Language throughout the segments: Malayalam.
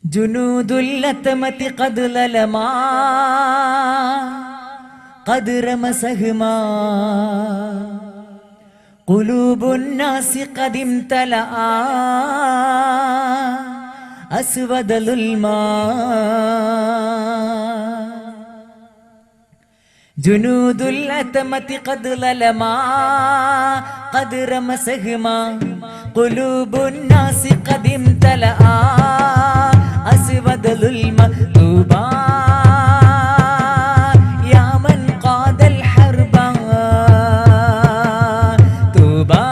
ജുനൂദുൽ അത്മതി ഖദ് ലലമാ ഖദ് റമസഹ്മാ ഖുലൂബുൻ നാസി ഖദ് ഇംതലാ അസ്വദലുൽ മാ ജുനൂദുൽ അത്മതി ഖദ് ലലമാ ഖദ് റമസഹ്മാ ഖുലൂബുൻ നാസി ഖദ് ഇംതലാ അസ്വദലുൽ മാ തൂബാ യാ മൻ ഖാദൽ ഹർബ തൂബാ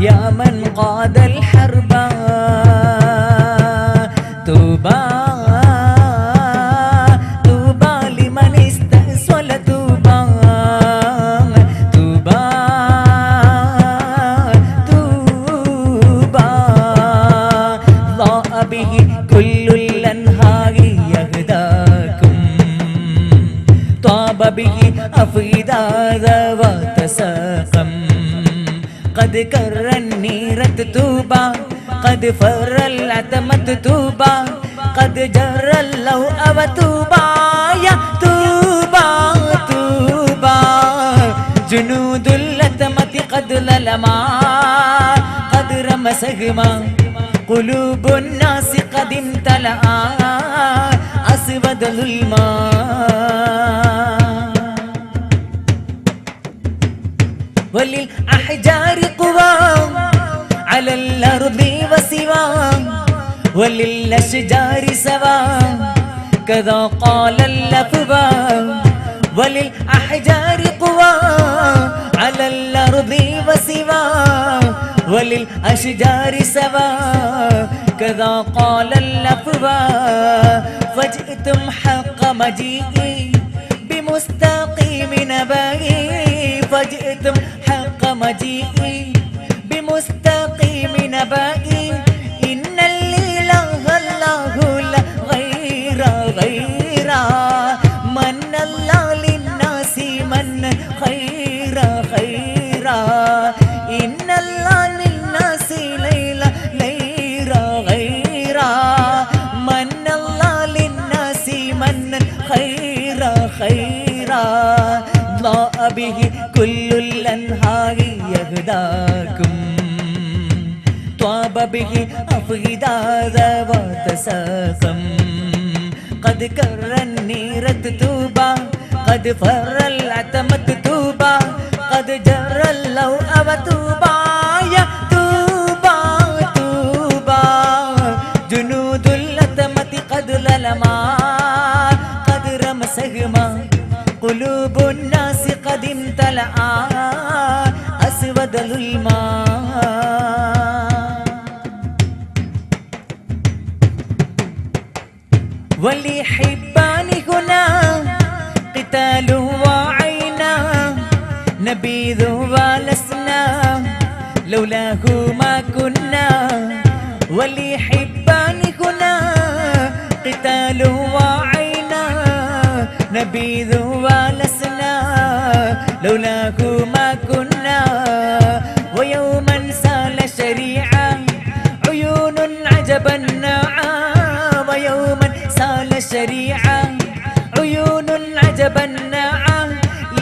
യാ മൻ ഖാദൽ ഹർബ തൂബാ به أفيداد وتساقم قد كر النيرة توبا قد فر العتمة توبا قد جر اللوء وتوبا يا توبا توبا جنود العتمة قد للما قد رمسهما قلوب الناس قد امتلأ أسود الماء وللأحجار قوى على الأرض وسوى وللأشجار سوى كذا قال اللفظى وللأحجار قوى على الأرض وسوى وللأشجار سوى كذا قال اللفظى فجئتم حق مجيئي بمستقيم نبائي فجئتم حق مجيئي بمستقيم نبائي إن الإله الله لا غير غيره من الله للناس من خير خيرا إن الله للناس ليلة ليرا غيرا من الله للناس من خير خيرا ضاء به كل الأنهار يهداكم طاب به أفئدة وتساقم قد كر النيرة توبا قد فر العتمة توبا قد جر اللوء وتوبا يا توبا توبا جنود العتمة قد للما قد رمسهما قلوب الناس قد امتلأ أسود الماء ولحبان هنا قتال وعينا نبيذ ولسنا لولاه ما كنا ولحبان هنا قتال وعينا نبيذ ولسنا لولاه ما كنا ويوما سال شريعا عيون عجبا ناعا ويوما سال شريعا عيون عجبا ناعا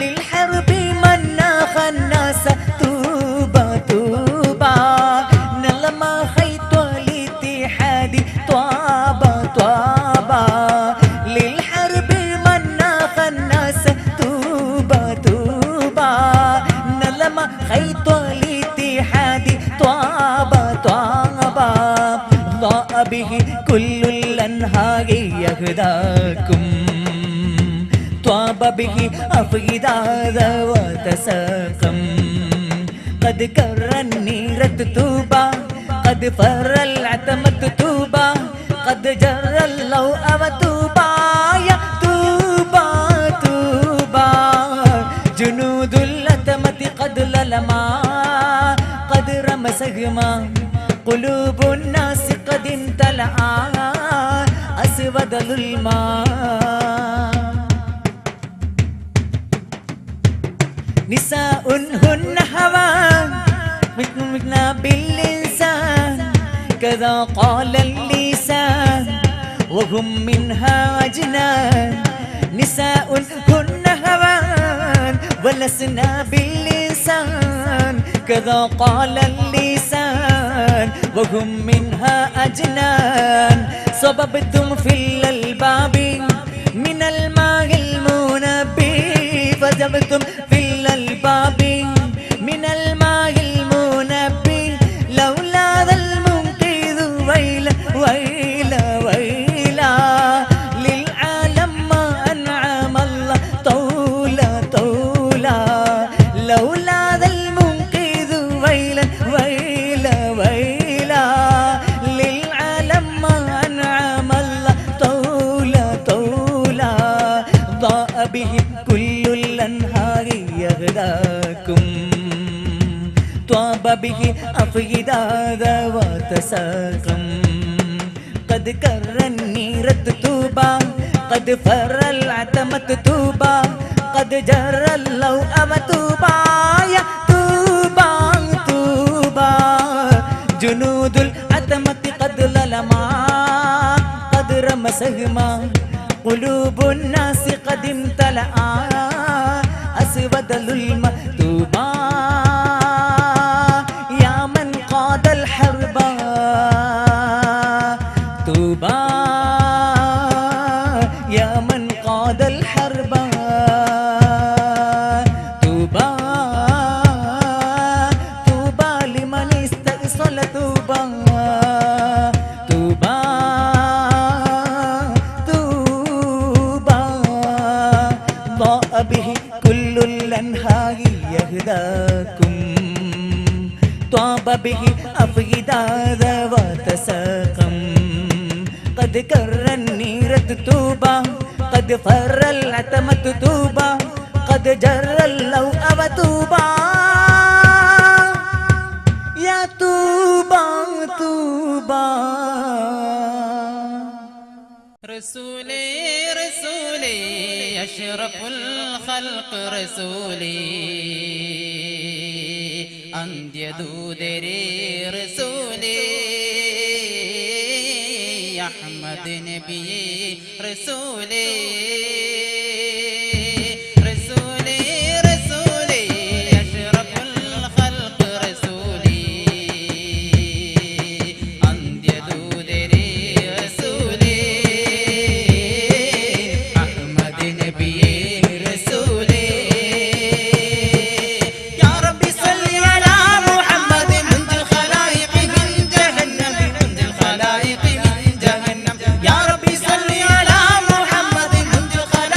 للحرب من ناخ الناس توبا توبا نلما خيط الاتحاد طابا طابا للحرب من ناخ الناس توبا توبا نلما خيط الاتحاد طابا طابا ضاء به كل الأنهار يهداكم طاب به أفئدة وتساقم قد كر النيرة توبا قد فر العتمة توبا قد جر اللوء وتوبا يا توبا توبا جنود العتمة قد للما قد رمسهما قلوب الناس قد امتلأ أسود الماء نساء هن هوى مثلنا بالإنسان كذا قال اللسان وهم منها أجنان نساء هن هوان ولسنا باللسان كذا قال اللسان وهم منها أجنان صببتم في الألباب من الماء المنبه فجبتم في الألباب من الماء المنبه لولا ذا المنقذ ويلا ويلا ويلا للعالم ما أنعم الله طولا طولا لولا ذا المنقذ ويلا ويلا ويلا للعالم ما أنعم الله طولا طولا ضاء به كل الأنهار يغداكم طاب به أفئدة ذوات ساقم قد كر النيرة توبا قد فر العتمة توبا قد جر اللوء توبا يا توبا توبا جنود العتمة قد للما قد رمسهما قلوب الناس قد امتلأ أسود الظلم توبا يا من قاد الحرب توبا يا من قاد الحرب توبا توبا لمن استئصل توبا توبا توبا ضاء به كل الأنهار يهداكم طاب به أفئدة ذوات ساقم قد كر النيرة توبا قد فر العتمة توبا قد جر اللوء توبا يا توبا توبا رسولي رسولي أشرف الخلق رسولي അന്ത്യദൂതരേ റസൂലേ അഹ്മദ് നബിയേ റസൂലേ റസൂലേ റസൂലേ അഷ്റഫുൽ ഖൽഖ് റസൂലേ അന്ത്യദൂതരേ റസൂലേ അഹ്മദ് നബിയേ റസൂലേ الخلائق من جهنم يا ربي صل على محمد منذ الخلائق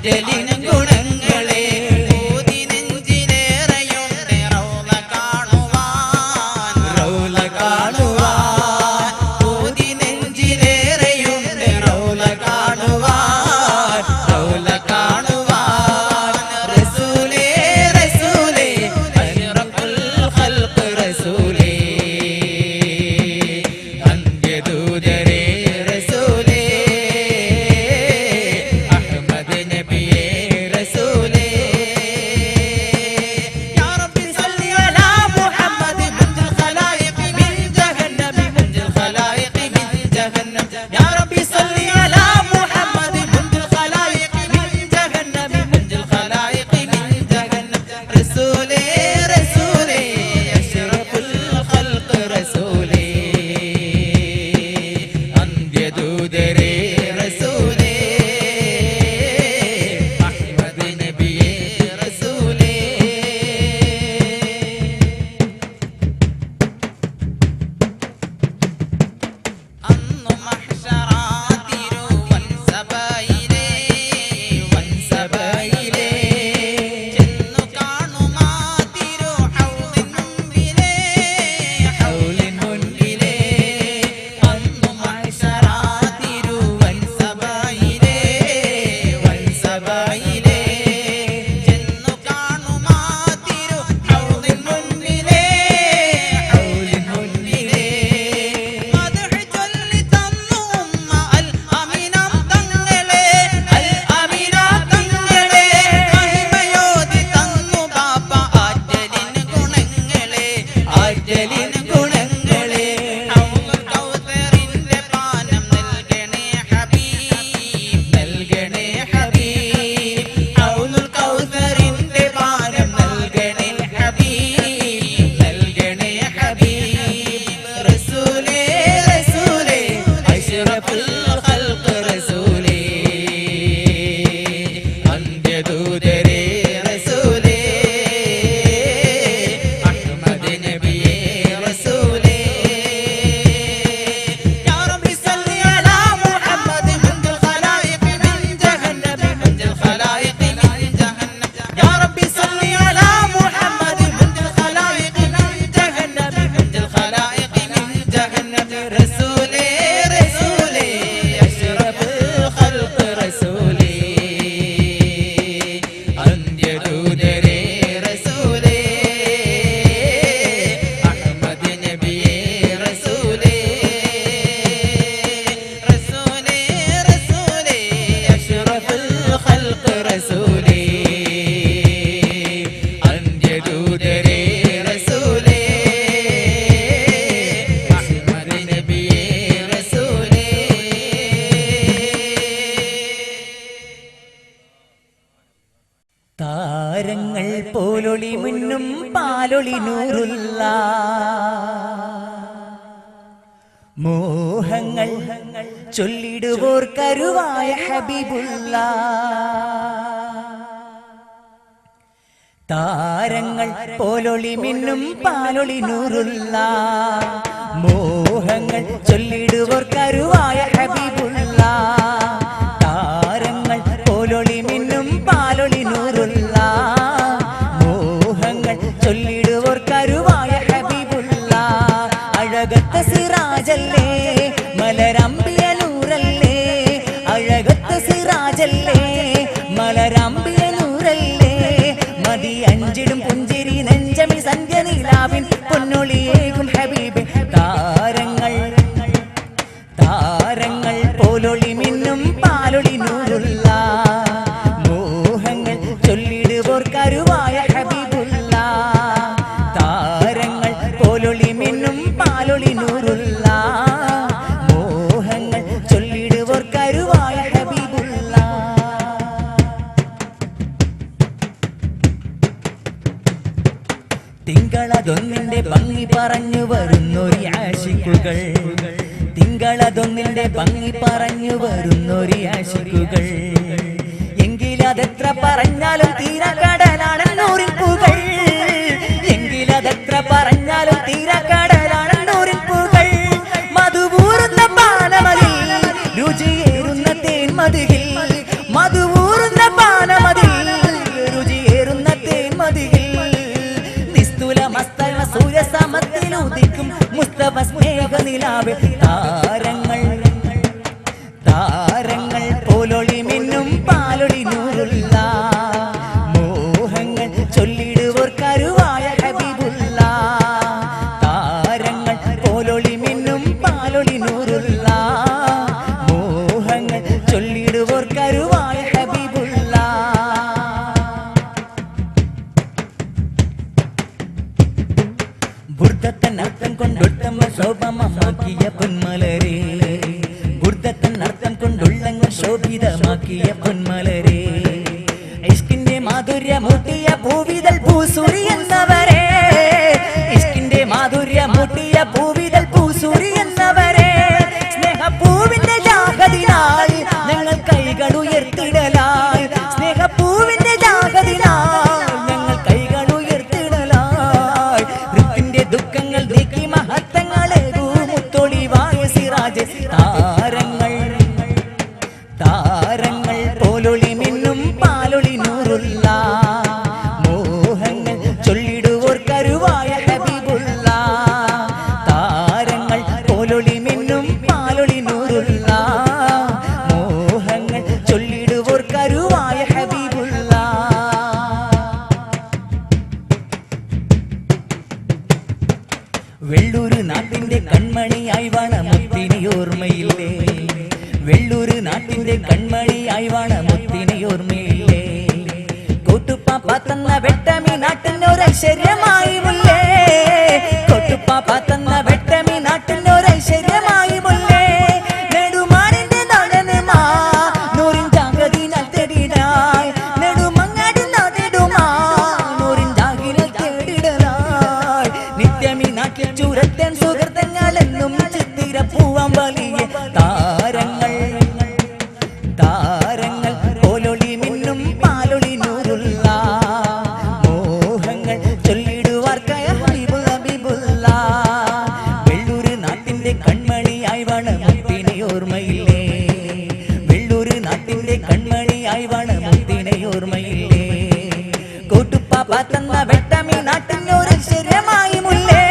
ആറ്റലിനും ഗുണങ്ങളെ ഊതി നെഞ്ചിലേറെയുണ്ട് റൗള കാണുവാൻ റൗള കാണുവാൻ ഊതി നെഞ്ചിലേറെയുണ്ട് റൗള കാണുവാൻ റൗള കാണുവാൻ റസൂലേ റസൂലേ അഷ്റഫുൽ ഖൽഖ് റസൂലേ അന്ത്യദൂതരേ റസൂലേ അഹ്മദ് നബിയേ റസൂലേ യാ റബ്ബി സല്ലി അലാ മുഹമ്മദ് മുൻജിൽ ഖലായിഖ് മിൻ ജഹന്നം മുൻജിൽ ഖലായിഖ് മിൻ ജഹന്നം യാ റബ്ബി സല്ലി അലാ മുഹമ്മദ് മുൻജിൽ ഖലായിഖ് മിൻ ജഹന്നം മുൻജിൽ ഖലായിഖ് മിൻ ജഹന്നം റസൂലേ റസൂലേ അഷ്റഫുൽ ഖൽഖ് റസൂലേ അന്ത്യദൂതരേ റസൂലേ അഹ്മദ് നബിയേ റസൂലേ അന്നു മഹ്ശറാതിരുവൻ സഭയിലേ വൻസഭയിലേ ചെന്നു കാണുമാ തിരു ഹൗലിൻ മുൻപിലേ അന്നു മഹ്ശറാതിരുവൻ സഭയിലേ വൻസഭയിലേ ചെന്നു കാണുമാ തിരു ഹൗലിൻ മുൻപിലേ മദ്ഹ് ചൊല്ലി തന്നു ഉമ്മ അൽ അമീനം തങ്ങളെ മഹിമയോതി തന്നു ബാപ്പ ആറ്റലിന് ഗുണങ്ങളെ ഹൗലുൽ കൗസറിന്റെ പാനം നൽകണേ ഹബീബ് ഹൗലുൽ കൗസറിന്റെ പാനം നൽകണേ ഹബീബ് റസൂലേ റസൂലേ അഷ്റഫുൽ ഖൽഖ് റസൂലേ അന്ത്യദൂതരേ റസൂലേ അഹ്മദ് നബിയേ റസൂലേ യാ റബ്ബി സല്ലി അലാ മുഹമ്മദ് മുൻജിൽ ഖലായിഖ് മിൻ ജഹന്നം മുൻജിൽ ഖലായിഖ് മിൻ ജഹന്നം യാ റബ്ബി സല്ലി അലാ മുഹമ്മദ് മുൻജിൽ ഖലായിഖ് മിൻ ജഹന്നം മുൻജിൽ ഖലായിഖ് മിൻ ജഹന്നം റസൂലേ റസൂലേ അഷ്റഫുൽ ഖൽഖ് റസൂലേ അന്ത്യദൂതരേ റസൂലേ അഹ്മദ് നബിയേ റസൂലേ റസൂലേ റസൂലേ അഷ്റഫുൽ ഖൽഖ് റസൂലേ അന്ത്യദൂതരേ റസൂലേ അഹ്മദ് നബിയേ റസൂലേ താരങ്ങൾ പോലൊളി മുന്നും പാലൊളി നൂറുള്ള മോഹങ്ങൾ ചൊല്ലിടുവോർ കരുവായ ഹബീബുള്ള താരങ്ങൾ പോലൊളി മിന്നും പാലൊളി നൂറുള്ള മോഹങ്ങൾ ചൊല്ലിടുവോർ കരുവായ ഹബീബുള്ള താരങ്ങൾ പോലൊളി മിന്നും പാലൊളി നൂറുള്ള മോഹങ്ങൾ ചൊല്ലിടുവോർ കരുവായ ഹബീബുള്ള അഴകത്ത സിറാജല്ലേ മലരമ്പിയ നൂറല്ലേ അഴകത്ത സിറാജല്ലേ മലരമ്പിയ നൂറല്ലേ മതി അഞ്ചിടും പുഞ്ചിരി നെഞ്ചമി സന്ധ്യ നിലാവിൻ പൊന്നൊളിയേകും ഹബീബ് താരങ്ങൾ താരങ്ങൾ പോലൊളി മിന്നും പാലൊളി നൂറുള്ള മോഹങ്ങൾ ചൊല്ലിടുവോർ കരുവായ ഹബീബുള്ള താരങ്ങൾ പോലൊളി മിന്നും പാലൊളി നൂറുള്ള മോഹങ്ങൾ ചൊല്ലിടുവോർ കരുവായ ഹബീബുള്ള തിങ്കളതൊന്നിന്റെ ഭംഗി പറഞ്ഞു വരുന്നൊരു ആശിക്കുകൾ തിങ്കളതൊന്നിന്റെ ഭംഗി പറഞ്ഞു വരുന്നൊരു ആശിക്കുകൾ എങ്കിലതെത്ര പറഞ്ഞാലും തീരക്കടലാണെന്നൂറിപ്പുകൾ എങ്കിലതെത്ര പറഞ്ഞാലും തീരക്കടലാണെന്നൂറിപ്പുകൾ മധുപൂർന്ന പാനമതിൽ രുചിയേറുന്ന തേൻമതിൽ മധുപൂർന്ന പാന ഉദിക്കും മുസ്തഫ സ്നേഹ നിലാവേ താരങ്ങൾ താരങ്ങൾ പോലൊളി മിന്നും പാലൊളി നൂറുള്ള മോഹങ്ങൾ ചൊല്ലിടുവോർ കരുവായ ഹബീബുള്ള താരങ്ങൾ പോലൊളി മിന്നും പാലൊളി നൂറുള്ള മോഹങ്ങൾ ചൊല്ലിടുവോർ കരുവായ ഹബീബുള്ള ബുർദത്തൻ അർത്ഥം കൊണ്ടൊട്ടമ്മ ശോഭമമാക്കിയ പൊന്മലരേ ബുർദത്തൻ അർത്ഥം കൊണ്ടുള്ളങ്ങൾ ശോഭിതമാക്കിയ പൊന്മലരേ ഇഷ്കിന്റെ മാധുര്യമൂട്ടിയ പൂവിതൽ പൂസുരി എന്നവരെ ഇഷ്കിന്റെ മാധുര്യമൂട്ടിയ പൂവിതൽ പൂസുരി എന്നവരെ സ്നേഹപ്പൂവിന്റെ ജാഗതിനാൽ ഞങ്ങൾ കൈകൾ ഉയർത്തിടലായി സ്നേഹപ്പൂവിന്റെ ജാഗതിനാൽ ഞങ്ങൾ കൈകൾ ഉയർത്തിടലായി ഹൃത്തിന്റെ ദുഃഖങ്ങൾ നീക്കി മഹത്വങ്ങളേകൂ മുത്തൊളിവായ സിറാജ് താരങ്ങൾ താരങ്ങൾ പോലൊളി മിന്നും പാലൊളി നൂറുള്ള മോഹങ്ങൾ ചൊല്ലിടുവോർ കരുവായ ഹബീബുള്ള താരങ്ങൾ പോലൊളി മിന്നും പാലൊളി നൂറുള്ള മോഹങ്ങൾ ചൊല്ലിടുവോർ കരുവായ ഹബീബുള്ള വെള്ളൂര് നാട്ടിന്റെ കൺമണിയായി വാണ മുത്തിനി ഓർമ്മയില്ലേ വെള്ളൂര് നാട്ടിന്റെ കൺമണിയായി വാണ മുത്തിനി ഓർമ്മയില്ലേ കൊട്ടുപ്പാപ്പ തന്ന വെട്ടമി നാട്ടിനൊരൈശ്വര്യമായി മുല്ലേ കൊട്ടുപ്പാപ്പ തന്ന വെട്ടമി നാട്ടിനൊരൈശ്വര്യമായി മുല്ലേ നെടുമാറിന്റെ നടനുമാ നൂറിൻ ജാഗതിനാൽ തേടിടായി നെടുമങ്ങാടി നാട്ടിടുമാ നൂറിൻ ജാഗിനാൽ തേടിടലായി നിത്യമി നാട്ടിൽ ചൂരത്തൻ സുഹൃത്തങ്ങളെന്നും ചിത്തിര പൂവാൻ വലിയ താരങ്ങൾ താരങ്ങൾ പോലൊളി മിന്നും പാലൊളി നൂറുള്ള മോഹങ്ങൾ ചൊല്ലിടുവാർക്കായ ഹബീബുള്ള വെള്ളൂര് നാട്ടിന്റെ കൺമണിയായി വാണ മുത്തിനെ ഓർമ്മയില്ലേ വെള്ളൂര് നാട്ടിന്റെ കൺമണിയായി വാണ മുത്തിനെ ഓർമ്മയില്ലേ കൊട്ടുപ്പാപ്പ തന്ന വെട്ടമി നാട്ടിനൊരൈശ്വര്യമായി മുല്ലേ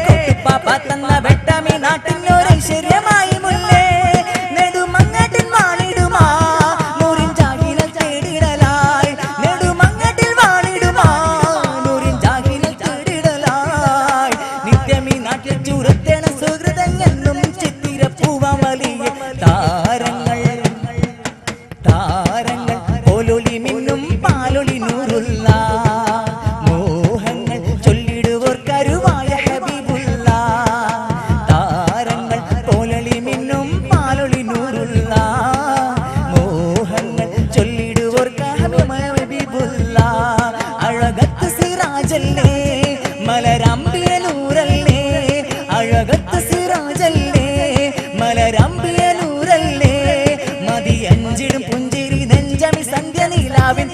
കൊട്ടുപ്പാപ്പ തന്ന വെട്ടമി നാട്ടിനൊരൈശ്വര്യമായി മുല്ലേ നെടുമങ്ങാട്ടിൽ വാണിടുമാ നൂറിൻ ജാഗിനാൽ തേടിടലായി നെടുമങ്ങാട്ടിൽ വാണിടുമാ നൂറിൻ ജാഗിനാൽ തേടിടലായി നിത്യമീ നാട്ടിൽ ചൂരത്തേണ സുഹൃതങ്ങളും ചിത്തിര പൂവാൻ വലിയ താരങ്ങൾ താരങ്ങൾ പോലൊളി മിന്നും പാലൊളി നൂറുള്ള മോഹങ്ങൾ ചൊല്ലിടുവോർ കരുവായ ഹബീബുള്ള താരങ്ങൾ പോലൊളി മിന്നും പാലൊളി നൂറുള്ള മോഹങ്ങൾ ചൊല്ലിടുവോർ ഹബീബുള്ള അഴകത്ത് സിറാജല്ലേ മലരമ്പിയ നൂറല്ലേ അഴകത്ത് സിറാജല്ലേ മലരമ്പിയ നൂറല്ലേ മതിയഞ്ചിടും പുഞ്ചിരി നെഞ്ചമി സന്ധ്യ നീലാവിൻ